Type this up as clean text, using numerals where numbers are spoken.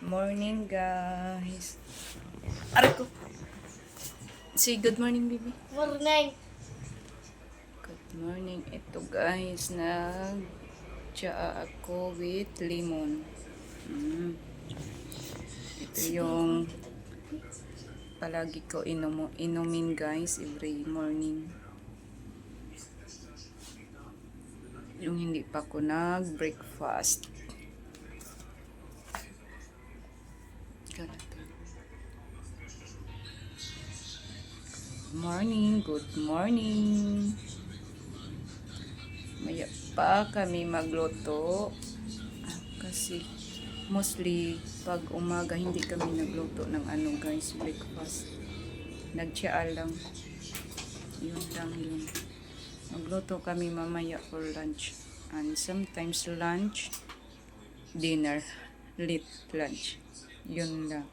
Morning, guys. Aray ko. Say good morning, baby. Morning. Good morning. Ito, guys, nag-tsaa ako with lemon. Ito yung palagi ko inumin, guys, every morning. Yung hindi pa ako nag-breakfast. Good morning. Maya pa kami magluto. Kasi mostly pag umaga hindi kami nagluto ng guys, breakfast. Nagtsaa lang. Yun lang yun. Magluto kami mamaya for lunch. And sometimes lunch, dinner, late lunch. Yun lang.